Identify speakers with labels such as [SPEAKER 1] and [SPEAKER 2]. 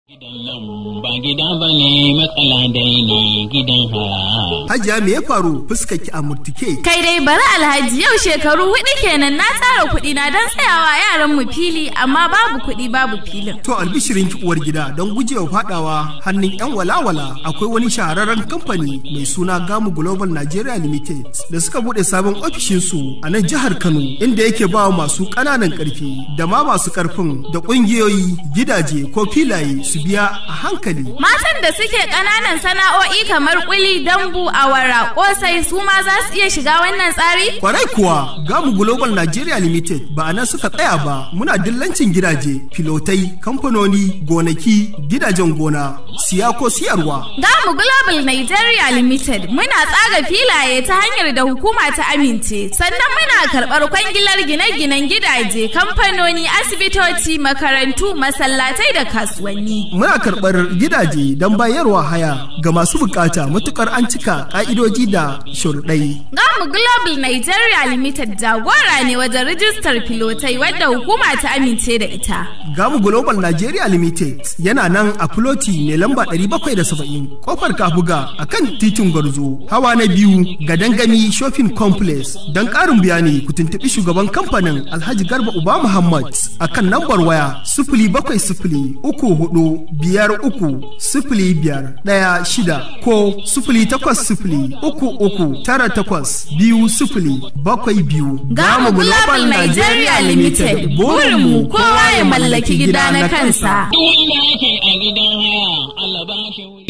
[SPEAKER 1] Gidan nan ba gida ba ne, matsala dai ne gidan haya.
[SPEAKER 2] Hajiya me ya faru, fuskarki a murtuke?
[SPEAKER 3] Kai dai bari Alhaji, yau shekaru 4 kenan na tsara kuɗi na don tsayawa yaran mu fili, amma babu kuɗi babu filin.
[SPEAKER 2] To albishirinki uwar gida, don gujewa fadawa hannun yan walawala, akwai wani shahararren kamfani mai suna Gamu Global Nigeria Limited da suka bude sabon ofishin su a nan jihar Kano, inda yake ba masu ƙananan ƙarfi da ma masu ƙarfin da ƙungiyoyi gidaje ko filaye su biya a hankali.
[SPEAKER 3] Matan da suke ƙananan sana'o'i kamar kuli, dambu, awara, kosai su ma za su iya shiga wannan tsari?
[SPEAKER 2] Kwarai kuwa, Gamu Global Nigeria Limited ba a nan suka tsaya ba, muna dillancin gidaje, filotai, kamfanoni, gonaki, gidajen gona, siya ko siyarwa.
[SPEAKER 3] Gamu Global Nigeria Limited muna tsaga filaye ta hanyar da hukuma ta amince, sannan muna karɓar kwangilar gine-ginen gidaje, kamfanoni, asibitoci, makarantu, masallatai da kasuwanni.
[SPEAKER 2] Muna karɓar gidaje don bayarwa haya ga masu bukata matukar an cika ƙa'idoji da shurɗai.
[SPEAKER 3] Gamu Global Nigeria Limited jagora ne wajen rijistar filotai wadda hukuma ta amince da ita.
[SPEAKER 2] Gamu Global Nigeria Limited yana nan a Filoti mai lamba 770 kofar Kabuga a kan titin Gwarzo, hawa na 2 ga Dangami Shopping Complex. Don ƙarin bayani ku tuntuɓi shugaban kamfanin Alhaji Garba Uba Muhammad a kan lambar waya 07034530516 ko 08033982072.
[SPEAKER 3] Gamu Global Nigeria Limited, burinmu kowa ya mallaki gida na kansa.
[SPEAKER 1] Duk inda ake a gidan haya, Allah ba shi